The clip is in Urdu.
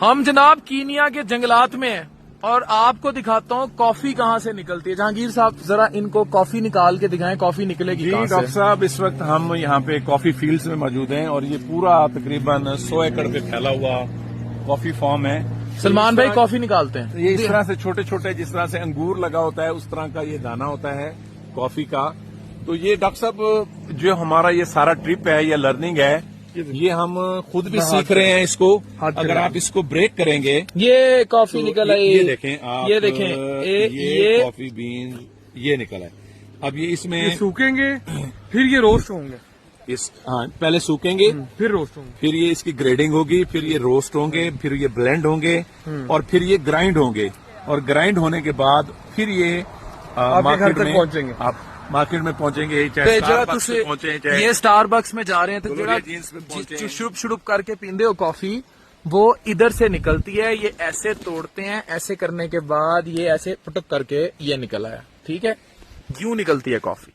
ہم جناب کینیا کے جنگلات میں ہیں اور آپ کو دکھاتا ہوں کافی کہاں سے نکلتی ہے. جہانگیر صاحب ذرا ان کو کافی نکال کے دکھائیں, کافی نکلے گی کہاں سے؟ ڈاکٹر صاحب اس وقت ہم یہاں پہ کافی فیلڈز میں موجود ہیں اور یہ پورا تقریباً 100 ایکڑ پہ پھیلا ہوا کافی فارم ہے. سلمان بھائی کافی نکالتے ہیں. یہ اس طرح سے چھوٹے چھوٹے جس طرح سے انگور لگا ہوتا ہے اس طرح کا یہ دانہ ہوتا ہے کافی کا. تو یہ ڈاکٹر صاحب جو ہمارا یہ سارا ٹرپ ہے یا لرننگ ہے یہ ہم خود بھی سیکھ رہے ہیں اس کو. اگر آپ اس کو بریک کریں گے یہ کافی نکل ہے, یہ دیکھیں آپ, یہ دیکھیں یہ کافی بین یہ نکل ہے. اب یہ اس میں سوکھیں گے پھر یہ روسٹ ہوں گے. ہاں پہلے سوکھیں گے پھر روسٹ ہوں گے, پھر یہ اس کی گریڈنگ ہوگی, پھر یہ روسٹ ہوں گے, پھر یہ بلینڈ ہوں گے اور پھر یہ گرائنڈ ہوں گے. اور گرائنڈ ہونے کے بعد پھر یہ مارکیٹ میں پہنچیں گے. آپ مارکیٹ میں پہنچیں گے, چاہے اسٹار بکس میں پہنچیں چاہے یہ اسٹار بکس میں جا رہے ہیں تو جینس میں پہنچیں. شروپ کر کے پیندے ہو کافی, وہ ادھر سے نکلتی ہے. یہ ایسے توڑتے ہیں, ایسے کرنے کے بعد یہ ایسے پٹک کر کے یہ نکلا ہے. ٹھیک ہے, یوں نکلتی ہے کافی.